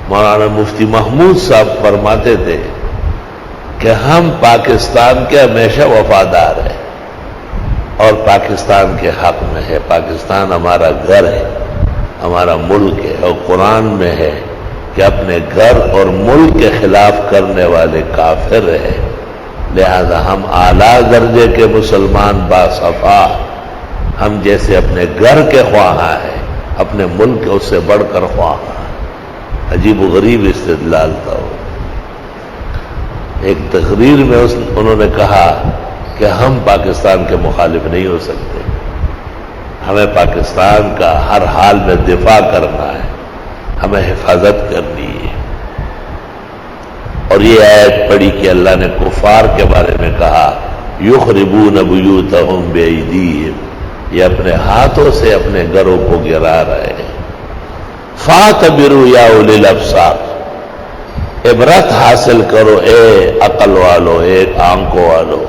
مولانا مفتی محمود صاحب فرماتے تھے کہ ہم پاکستان کے ہمیشہ وفادار ہیں اور پاکستان کے حق میں ہے. پاکستان ہمارا گھر ہے، ہمارا ملک ہے، اور قرآن میں ہے کہ اپنے گھر اور ملک کے خلاف کرنے والے کافر ہیں. لہذا ہم اعلیٰ درجے کے مسلمان باصفا، ہم جیسے اپنے گھر کے خواہاں ہیں، اپنے ملک کے اس سے بڑھ کر خواہاں. عجیب و غریب استدلال تھا وہ. ایک تقریر میں انہوں نے کہا کہ ہم پاکستان کے مخالف نہیں ہو سکتے، ہمیں پاکستان کا ہر حال میں دفاع کرنا ہے، ہمیں حفاظت کرنی ہے. اور یہ آیت پڑھی کہ اللہ نے کفار کے بارے میں کہا یخربون بیوتہم بایدیہم، یہ اپنے ہاتھوں سے اپنے گھروں کو گرا رہے ہیں. فاعتبروا یا اولی الابصار، عبرت حاصل کرو اے عقل والو، اے آنکھوں والو.